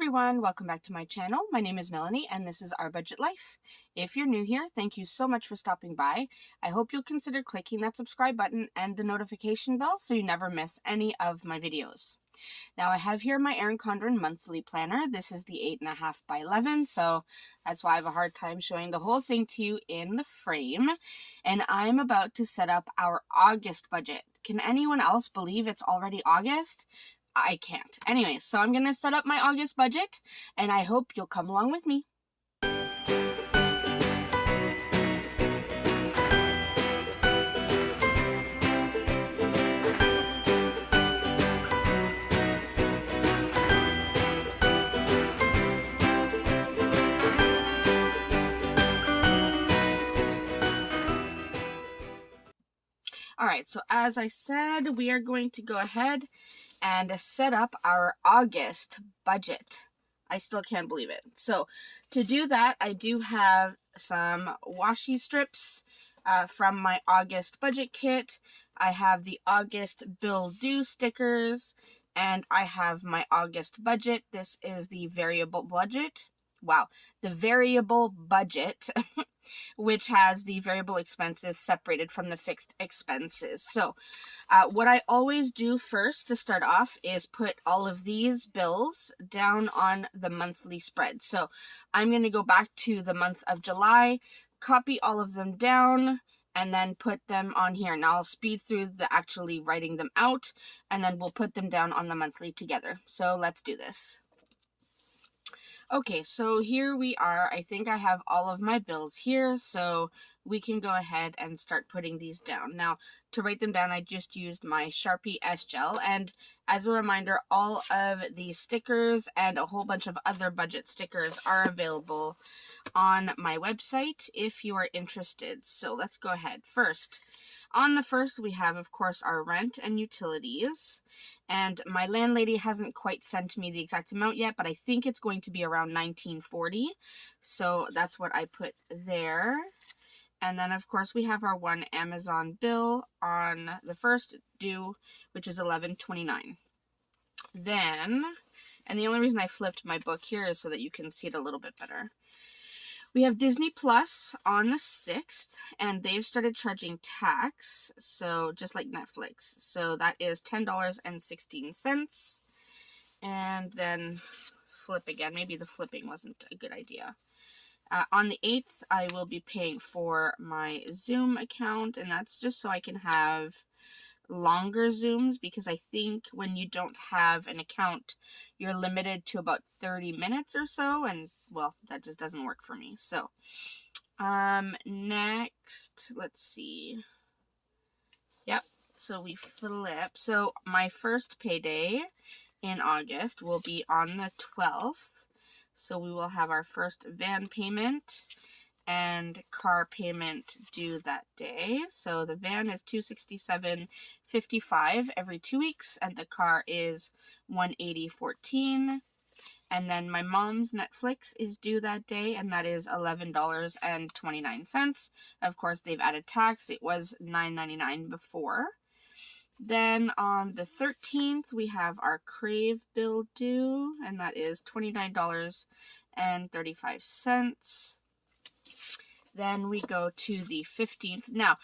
everyone, welcome back to my channel. My name is Melanie and this is Our Budget Life. If you're new here, thank you so much for stopping by. I hope you'll consider clicking that subscribe button and the notification bell so you never miss any of my videos. Now I have here my Erin Condren monthly planner. This is the 8.5 by 11, so that's why I have a hard time showing the whole thing to you in the frame. And I'm about to set up our August budget. Can anyone else believe it's already August? I can't. Anyway, so I'm going to set up my August budget, and I hope you'll come along with me. Alright, so as I said, we are going to go ahead and set up our August budget. I still can't believe it. So to do that, I do have some washi strips from my August budget kit. I have the August bill due stickers, and I have my August budget. This is the variable budget. Wow, the variable budget, which has the variable expenses separated from the fixed expenses. So what I always do first to start off is put all of these bills down on the monthly spread. So I'm going to go back to the month of July, copy all of them down, and then put them on here. Now I'll speed through the actually writing them out, and then we'll put them down on the monthly together. So let's do this. Okay, so here we are. I think I have all of my bills here, so we can go ahead and start putting these down. Now, to write them down, I just used my Sharpie S-Gel, and as a reminder, all of these stickers and a whole bunch of other budget stickers are available on my website if you are interested. So let's go ahead. First, on the first, we have, of course, our rent and utilities. And my landlady hasn't quite sent me the exact amount yet, but I think it's going to be around $19.40. So that's what I put there. And then, of course, we have our one Amazon bill on the first due, which is $11.29. Then, and the only reason I flipped my book here is so that you can see it a little bit better. We have Disney Plus on the 6th, and they've started charging tax, so just like Netflix. So that is $10.16. And then flip again. Maybe the flipping wasn't a good idea. On the 8th, I will be paying for my Zoom account, and that's just so I can have longer Zooms, because I think when you don't have an account, you're limited to about 30 minutes or so, and well, that just doesn't work for me. So next, let's see. Yep, so we flip. So my first payday in August will be on the 12th. So we will have our first van payment and car payment due that day. So the van is $267.55 every 2 weeks, and the car is $180.14. And then my mom's Netflix is due that day, and that is $11.29. Of course, they've added tax. It was $9.99 before. Then on the 13th, we have our Crave bill due, and that is $29.35. Then we go to the 15th. Now,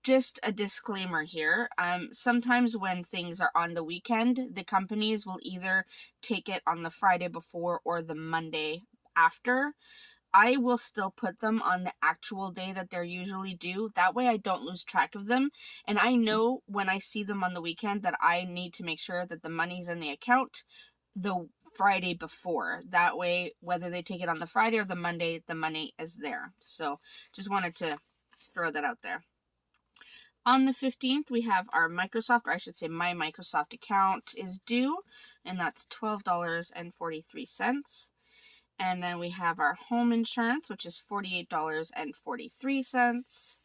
just a disclaimer here. Sometimes when things are on the weekend, the companies will either take it on the Friday before or the Monday after. I will still put them on the actual day that they're usually due. That way I don't lose track of them. And I know when I see them on the weekend that I need to make sure that the money's in the account the Friday before. That way, whether they take it on the Friday or the Monday, the money is there. So just wanted to throw that out there. On the 15th, we have our Microsoft, or I should say my Microsoft account is due, and that's $12.43. And then we have our home insurance, which is $48.43.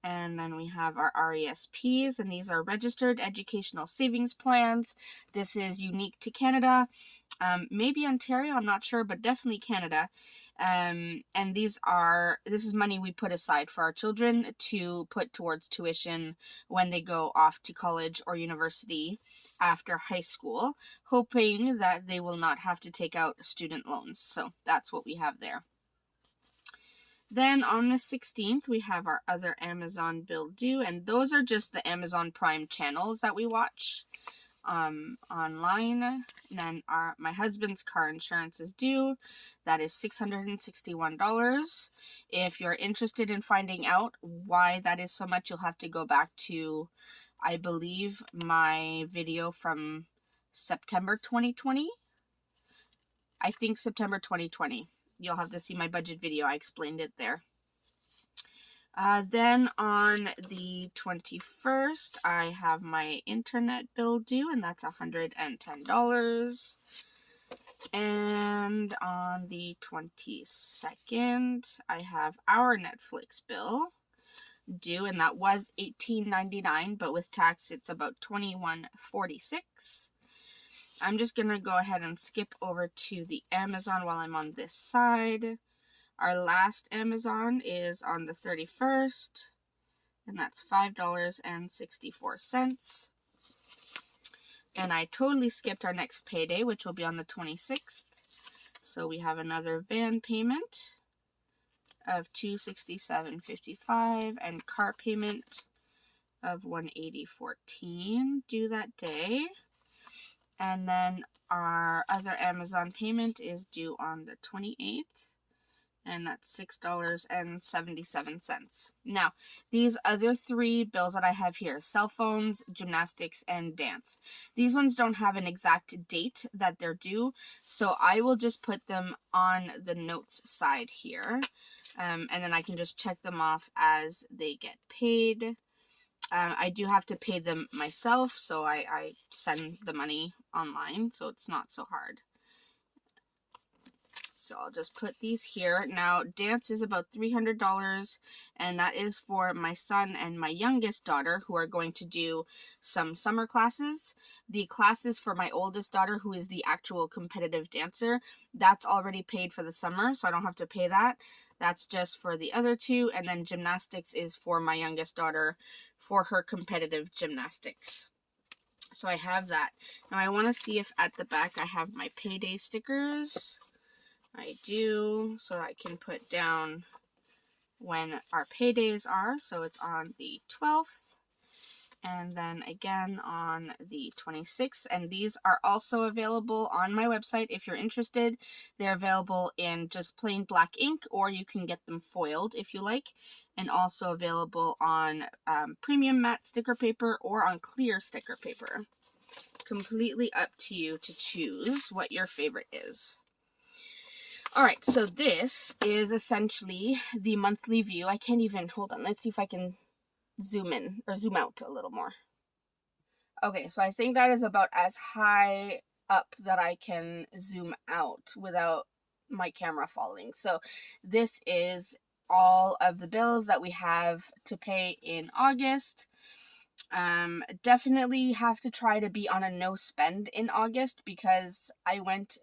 And then we have our RESPs, and these are registered educational savings plans. This is unique to Canada, maybe Ontario, I'm not sure, but definitely Canada. And this is money we put aside for our children to put towards tuition when they go off to college or university after high school, hoping that they will not have to take out student loans. So that's what we have there. Then on the 16th, we have our other Amazon bill due, and those are just the Amazon Prime channels that we watch online. And then my husband's car insurance is due. That is $661. If you're interested in finding out why that is so much, you'll have to go back to, I believe, my video from September 2020. I think September 2020. You'll have to see my budget video. I explained it there. Then on the 21st, I have my internet bill due, and that's $110. And on the 22nd, I have our Netflix bill due, and that was $18.99, but with tax, it's about $21.46. I'm just going to go ahead and skip over to the Amazon while I'm on this side. Our last Amazon is on the 31st, and that's $5.64. And I totally skipped our next payday, which will be on the 26th. So we have another van payment of $267.55 and car payment of $180.14 due that day. And then our other Amazon payment is due on the 28th, and that's $6.77. Now, these other three bills that I have here, cell phones, gymnastics, and dance, these ones don't have an exact date that they're due, so I will just put them on the notes side here, and then I can just check them off as they get paid. I do have to pay them myself, so I send the money online, so it's not so hard. So I'll just put these here. Now, dance is about $300, and that is for my son and my youngest daughter, who are going to do some summer classes. The classes for my oldest daughter, who is the actual competitive dancer, that's already paid for the summer, so I don't have to pay that. That's just for the other two, and then gymnastics is for my youngest daughter for her competitive gymnastics. So I have that. Now I want to see if at the back I have my payday stickers. I do, so I can put down when our paydays are. So it's on the 12th, and then again on the 26th. And these are also available on my website if you're interested. They're available in just plain black ink, or you can get them foiled if you like. And also available on premium matte sticker paper or on clear sticker paper. Completely up to you to choose what your favorite is. Alright, so this is essentially the monthly view. I can't even, hold on, let's see if I can zoom in, or zoom out a little more. Okay, so I think that is about as high up that I can zoom out without my camera falling. So this is all of the bills that we have to pay in August. Definitely have to try to be on a no spend in August, because I went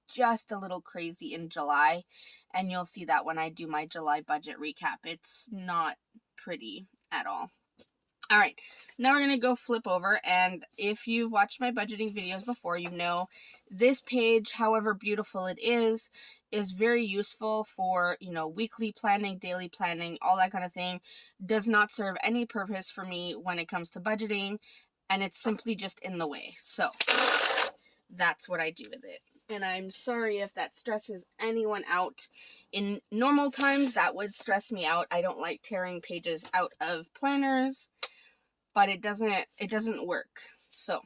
just a little crazy in July, and you'll see that when I do my July budget recap. It's not pretty at all. All right, now we're going to go flip over, and if you've watched my budgeting videos before, you know this page, however beautiful it is very useful for, you know, weekly planning, daily planning, all that kind of thing. Does not serve any purpose for me when it comes to budgeting, and it's simply just in the way. So that's what I do with it. And I'm sorry if that stresses anyone out. In normal times, that would stress me out. I don't like tearing pages out of planners, but it doesn't work. So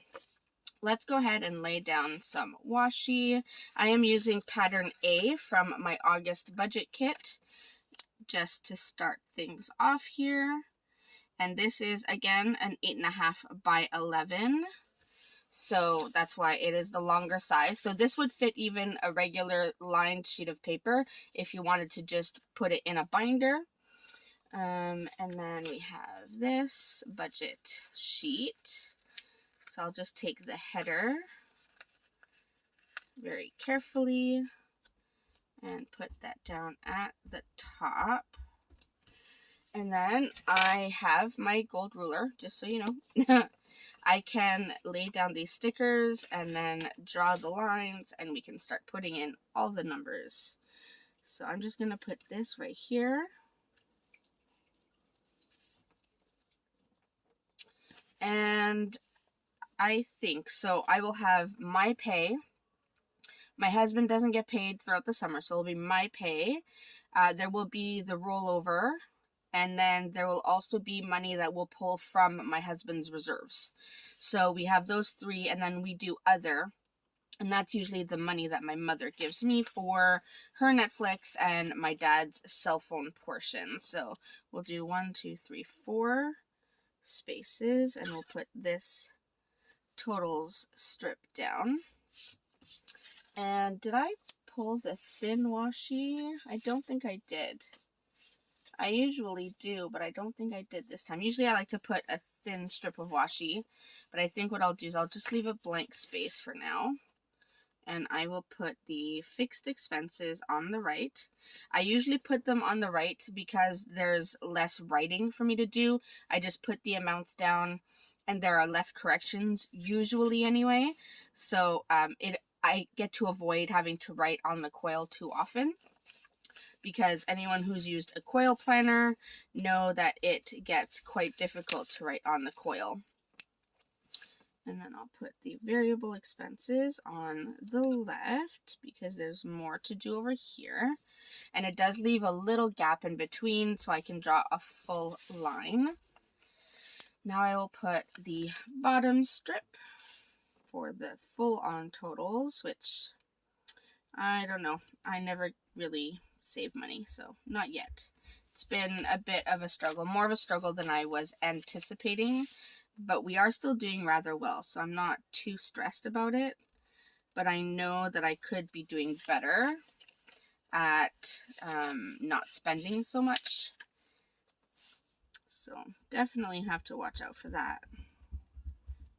let's go ahead and lay down some washi. I am using pattern A from my August budget kit just to start things off here. And this is, again, an 8.5 by 11. So that's why it is the longer size. So this would fit even a regular lined sheet of paper if you wanted to just put it in a binder. And then we have this budget sheet. So I'll just take the header very carefully and put that down at the top. And then I have my gold ruler, just so you know. I can lay down these stickers and then draw the lines, and we can start putting in all the numbers. So I'm just going to put this right here. And I think, so I will have my pay. My husband doesn't get paid throughout the summer, so it'll be my pay. There will be the rollover, and then there will also be money that we'll pull from my husband's reserves. So we have those three, and then we do other, and that's usually the money that my mother gives me for her Netflix and my dad's cell phone portion. So we'll do 1, 2, 3, 4 spaces, and we'll put this totals strip down. And did I pull the thin washi? I don't think I did. I usually do, but I don't think I did this time. Usually I like to put a thin strip of washi, but I think what I'll do is I'll just leave a blank space for now. And I will put the fixed expenses on the right. I usually put them on the right because there's less writing for me to do. I just put the amounts down, and there are less corrections, usually anyway. So I get to avoid having to write on the coil too often, because anyone who's used a coil planner know that it gets quite difficult to write on the coil. And then I'll put the variable expenses on the left because there's more to do over here. And it does leave a little gap in between so I can draw a full line. Now I will put the bottom strip for the full-on totals, which I don't know. I never really save money, so not yet. It's been a bit of a struggle, more of a struggle than I was anticipating. But we are still doing rather well, so I'm not too stressed about it. But I know that I could be doing better at not spending so much. So definitely have to watch out for that.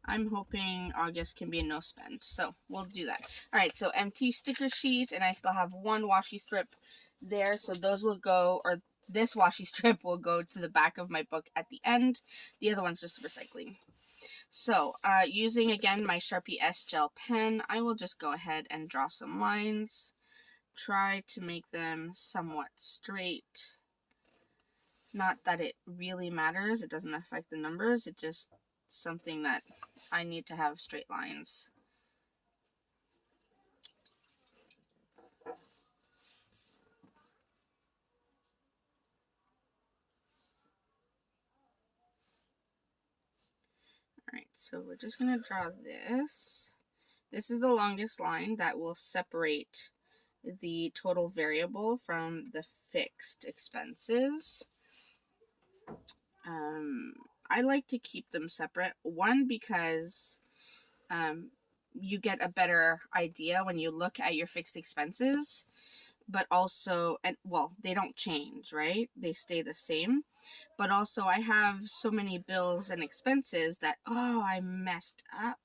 I'm hoping August can be a no spend, so we'll do that. Alright, so empty sticker sheet, and I still have one washi strip there, so those will go, or this washi strip will go to the back of my book at the end. The other one's just recycling. So, using again my Sharpie S gel pen, I will just go ahead and draw some lines. Try to make them somewhat straight. Not that it really matters, it doesn't affect the numbers, it's just something that I need to have straight lines. Alright, so we're just going to draw this. This is the longest line that will separate the total variable from the fixed expenses. I like to keep them separate. One, because you get a better idea when you look at your fixed expenses, but also, and well, they don't change, right? They stay the same. But also, I have so many bills and expenses that, oh, I messed up.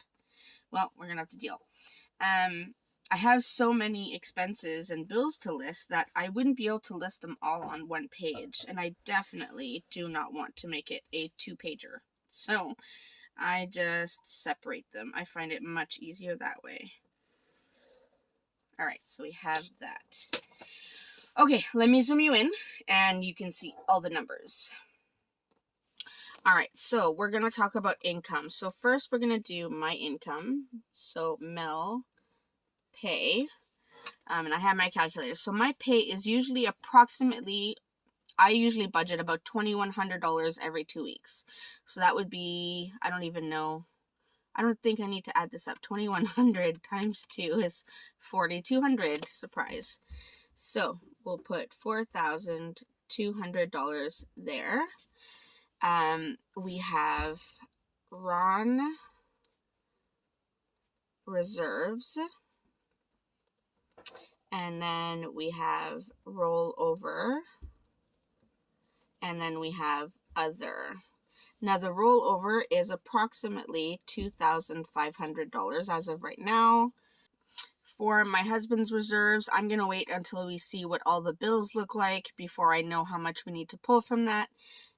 Well, we're gonna have to deal. I have so many expenses and bills to list that I wouldn't be able to list them all on one page, and I definitely do not want to make it a 2-pager. So I just separate them. I find it much easier that way. Alright, so we have that. Okay, let me zoom you in, and you can see all the numbers. Alright, so we're going to talk about income. So first we're going to do my income. So Mel pay. And I have my calculator. So my pay is usually approximately, I usually budget about $2,100 every 2 weeks. So that would be, I don't even know. I don't think I need to add this up. 2,100 times 2 is 4,200. Surprise. So we'll put $4,200 there. We have Ron reserves. And then we have rollover. and then we have other. Now the rollover is approximately $2,500 as of right now. For my husband's reserves, I'm going to wait until we see what all the bills look like before I know how much we need to pull from that.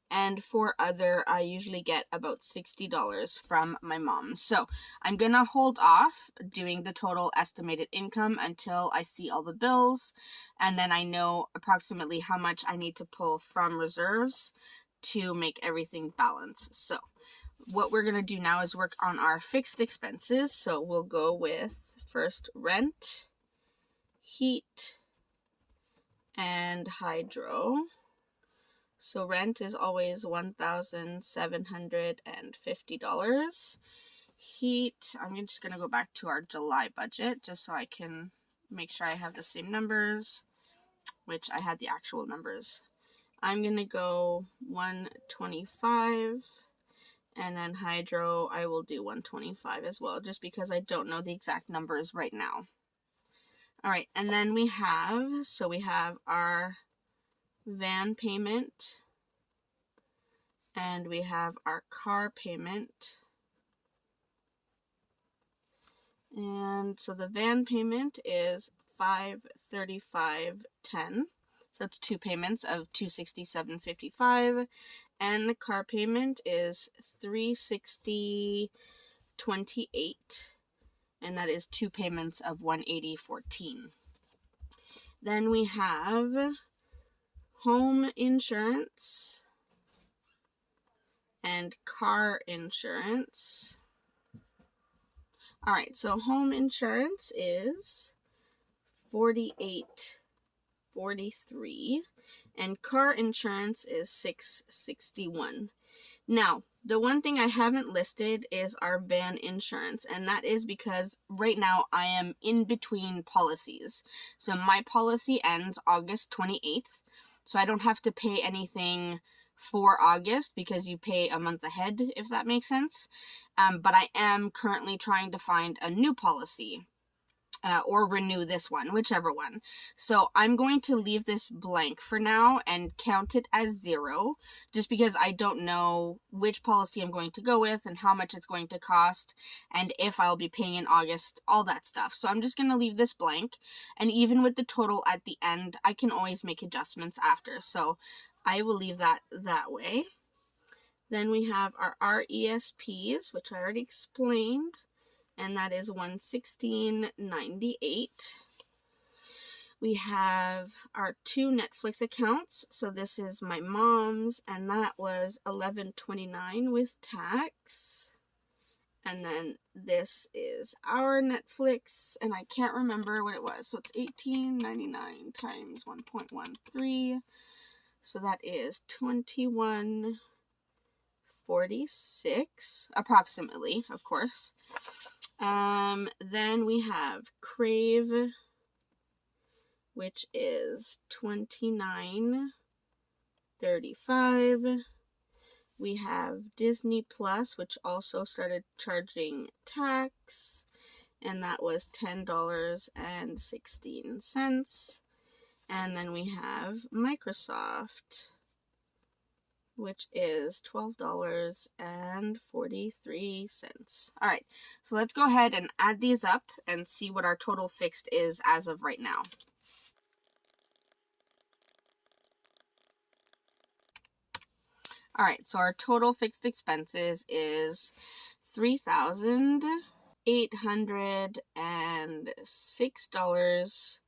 And for other, I usually get about $60 from my mom. So I'm going to hold off doing the total estimated income until I see all the bills. And then I know approximately how much I need to pull from reserves to make everything balance. So what we're going to do now is work on our fixed expenses. So we'll go with first rent, heat, and hydro. So rent is always $1,750. Heat, I'm just going to go back to our July budget just so I can make sure I have the same numbers, which I had the actual numbers. I'm going to go 125, and then hydro I will do 125 as well, just because I don't know the exact numbers right now. All right, and then we have our van payment, and we have our car payment. And so the van payment is $535.10. So it's two payments of $267.55, and the car payment is $360.28, and that is two payments of $180.14. Then we have home insurance and car insurance. All right, so home insurance is $48.43, and car insurance is $661. Now, the one thing I haven't listed is our van insurance, and that is because right now I am in between policies. So my policy ends August 28th, so I don't have to pay anything for August because you pay a month ahead, if that makes sense. But I am currently trying to find a new policy. Or renew this one, whichever one. So I'm going to leave this blank for now and count it as 0, just because I don't know which policy I'm going to go with and how much it's going to cost and if I'll be paying in August, all that stuff. So I'm just going to leave this blank, and even with the total at the end, I can always make adjustments after. So I will leave that way. Then we have our RESPs, which I already explained, and that is $116.98. We have our 2 Netflix accounts. So this is my mom's, and that was $11.29 with tax. And then this is our Netflix, and I can't remember what it was. So it's $18.99 times 1.13. So that is $21.46 approximately, of course. Then we have Crave, which is $29.35. We have Disney Plus, which also started charging tax, and that was $10.16. And then we have Microsoft, which is $12.43. All right, so let's go ahead and add these up and see what our total fixed is as of right now. All right, so our total fixed expenses is $3,806.48.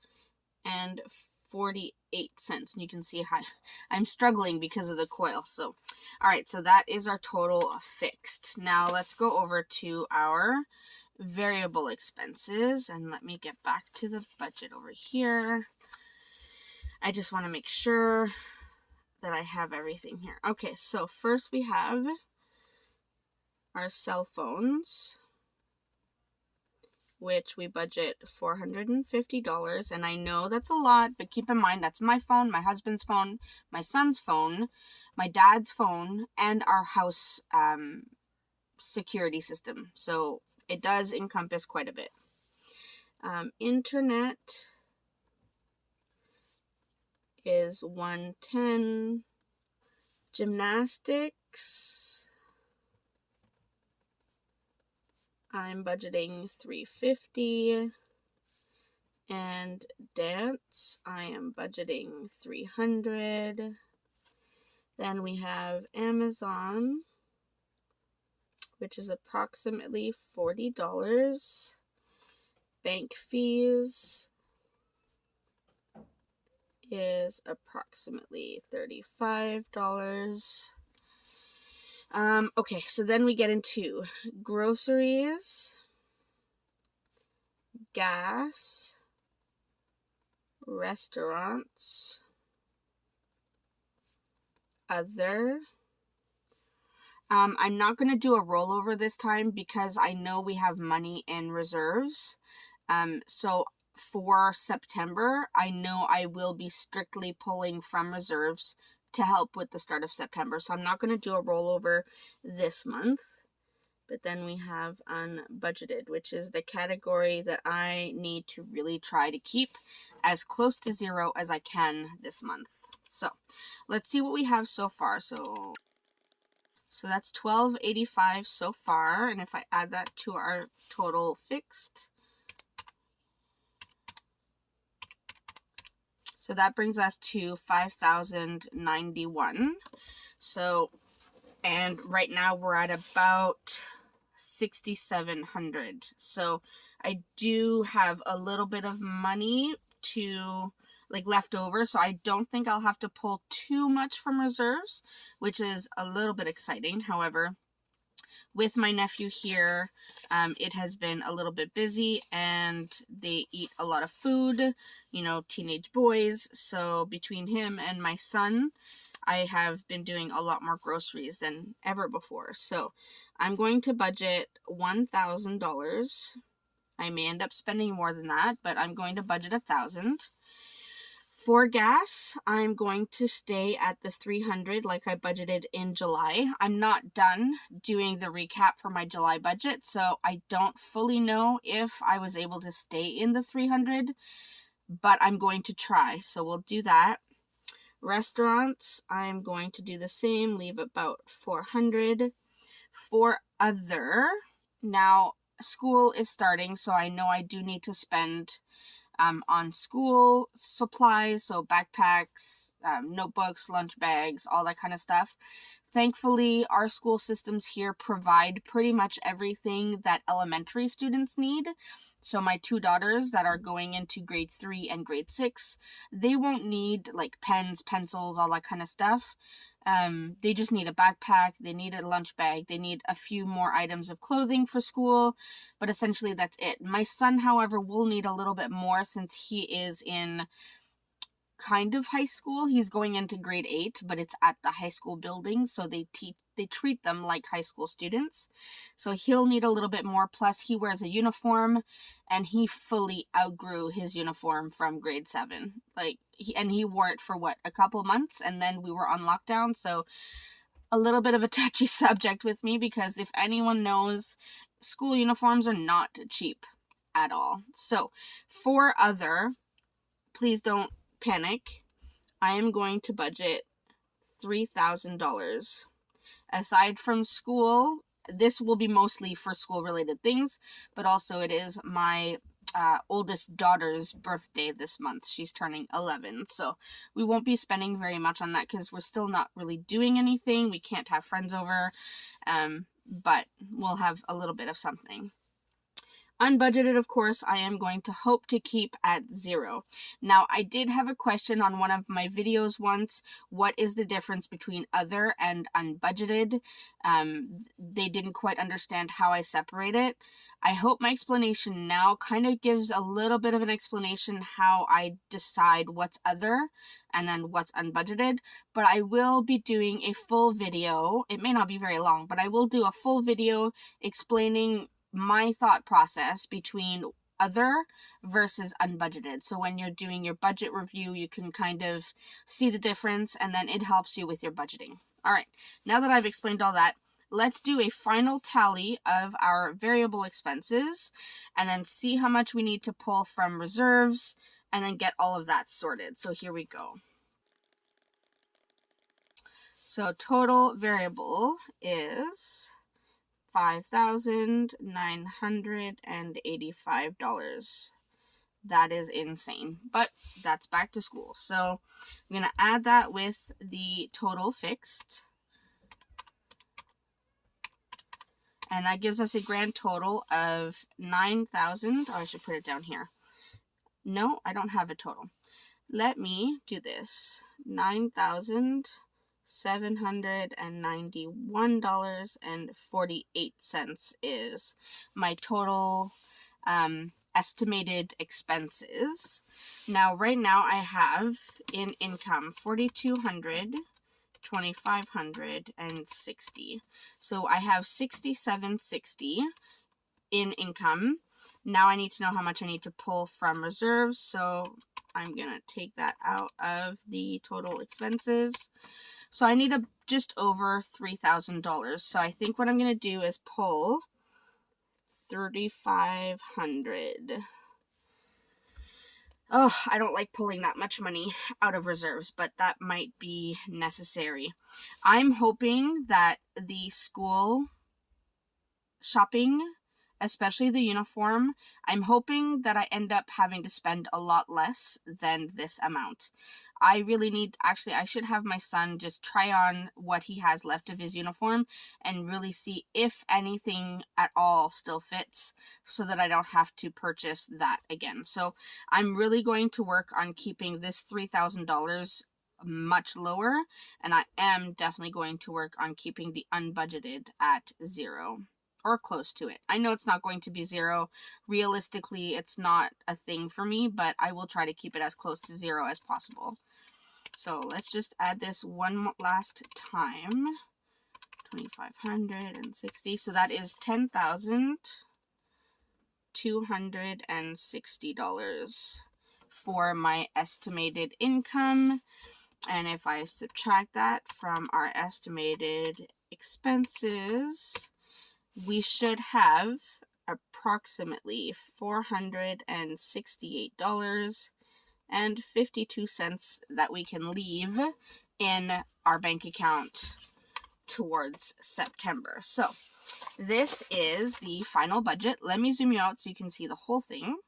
And you can see how I'm struggling because of the coil. So, all right, so that is our total fixed. Now let's go over to our variable expenses, and let me get back to the budget over here. I just want to make sure that I have everything here. Okay, so first we have our cell phones, which we budget $450. And I know that's a lot, but keep in mind that's my phone, my husband's phone, my son's phone, my dad's phone, and our house security system. So it does encompass quite a bit. Internet is $110. Gymnastics, I'm budgeting $350. And dance, I am budgeting $300. Then we have Amazon, which is approximately $40. Bank fees is approximately $35. Okay, so then we get into groceries, gas, restaurants, other. I'm not going to do a rollover this time because I know we have money in reserves. So for September, I know I will be strictly pulling from reserves to help with the start of September. So I'm not going to do a rollover this month. But then we have unbudgeted, which is the category that I need to really try to keep as close to zero as I can this month. So let's see what we have so far. So that's $12.85 so far. And if I add that to our total fixed, so that brings us to $5,091. So, and right now we're at about $6,700. So I do have a little bit of money to left over, so I don't think I'll have to pull too much from reserves, which is a little bit exciting. However, with my nephew here, it has been a little bit busy, and they eat a lot of food, teenage boys. So between him and my son, I have been doing a lot more groceries than ever before. So I'm going to budget $1,000. I may end up spending more than that, but I'm going to budget $1,000. For gas, I'm going to stay at the $300 like I budgeted in July. I'm not done doing the recap for my July budget, so I don't fully know if I was able to stay in the $300, but I'm going to try, so we'll do that. Restaurants, I'm going to do the same, leave about $400. For other, now school is starting, so I know I do need to spend on school supplies, so backpacks, notebooks, lunch bags, all that kind of stuff. Thankfully, our school systems here provide pretty much everything that elementary students need. So my two daughters that are going into grade 3 and grade 6, they won't need pens, pencils, all that kind of stuff. They just need a backpack, they need a lunch bag, they need a few more items of clothing for school, but essentially that's it. My son, however, will need a little bit more since he is in kind of high school. He's going into grade 8, but it's at the high school building, so they treat them like high school students. So he'll need a little bit more, plus he wears a uniform, and he fully outgrew his uniform from grade 7. He wore it for a couple months, and then we were on lockdown, so a little bit of a touchy subject with me, because if anyone knows, school uniforms are not cheap at all. So for other, please don't panic. I am going to budget $3,000. Aside from school, this will be mostly for school related things, but also it is my oldest daughter's birthday this month. She's turning 11, so we won't be spending very much on that because we're still not really doing anything. We can't have friends over, but we'll have a little bit of something. Unbudgeted, of course, I am going to hope to keep at 0. Now, I did have a question on one of my videos once. What is the difference between other and unbudgeted? They didn't quite understand how I separate it. I hope my explanation now kind of gives a little bit of an explanation how I decide what's other and then what's unbudgeted. But I will be doing a full video. It may not be very long, but I will do a full video explaining my thought process between other versus unbudgeted. So when you're doing your budget review, you can kind of see the difference, and then it helps you with your budgeting. All right, now that I've explained all that, let's do a final tally of our variable expenses and then see how much we need to pull from reserves and then get all of that sorted. So here we go. So total variable is $5,985. That is insane, but that's back to school. So I'm going to add that with the total fixed. And that gives us a grand total of 9,000. Oh, I should put it down here. No, I don't have a total. Let me do this. $9,791.48 is my total estimated expenses. Now, right now I have in income $4,200, $2,500, and $60. So I have $6,760 in income. Now I need to know how much I need to pull from reserves. So I'm gonna take that out of the total expenses. So I need just over $3,000. So I think what I'm gonna do is pull $3,500. Oh, I don't like pulling that much money out of reserves, but that might be necessary. I'm hoping that the school shopping, especially the uniform, I'm hoping that I end up having to spend a lot less than this amount. I really need, actually, I should have my son just try on what he has left of his uniform and really see if anything at all still fits so that I don't have to purchase that again. So I'm really going to work on keeping this $3,000 much lower, and I am definitely going to work on keeping the unbudgeted at zero. Or close to it. I know it's not going to be zero. Realistically, it's not a thing for me, but I will try to keep it as close to zero as possible. So let's just add this one last time. $2,560. So that is $10,260 for my estimated income. And if I subtract that from our estimated expenses, we should have approximately $468.52 that we can leave in our bank account towards September. So this is the final budget. Let me zoom you out so you can see the whole thing.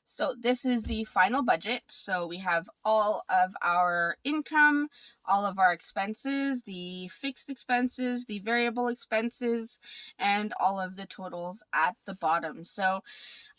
So this is the final budget. So we have all of our income, all of our expenses, the fixed expenses, the variable expenses, and all of the totals at the bottom. So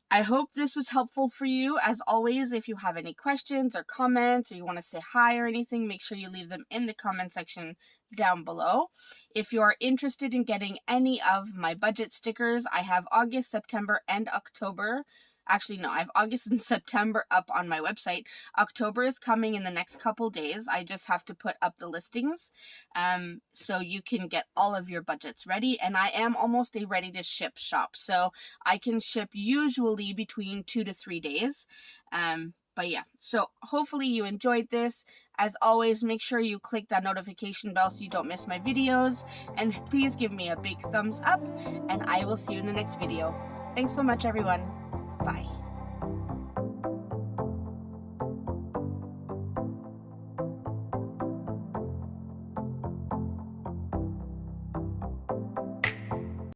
I hope this was helpful for you. As always, if you have any questions or comments, or you want to say hi or anything, make sure you leave them in the comment section down below. If you are interested in getting any of my budget stickers, I have August, September, and October. Actually, no, I have August and September up on my website. October is coming in the next couple days. I just have to put up the listings so you can get all of your budgets ready. And I am almost a ready-to-ship shop. So I can ship usually between 2 to 3 days. But yeah, so hopefully you enjoyed this. As always, make sure you click that notification bell so you don't miss my videos. And please give me a big thumbs up. And I will see you in the next video. Thanks so much, everyone. Bye.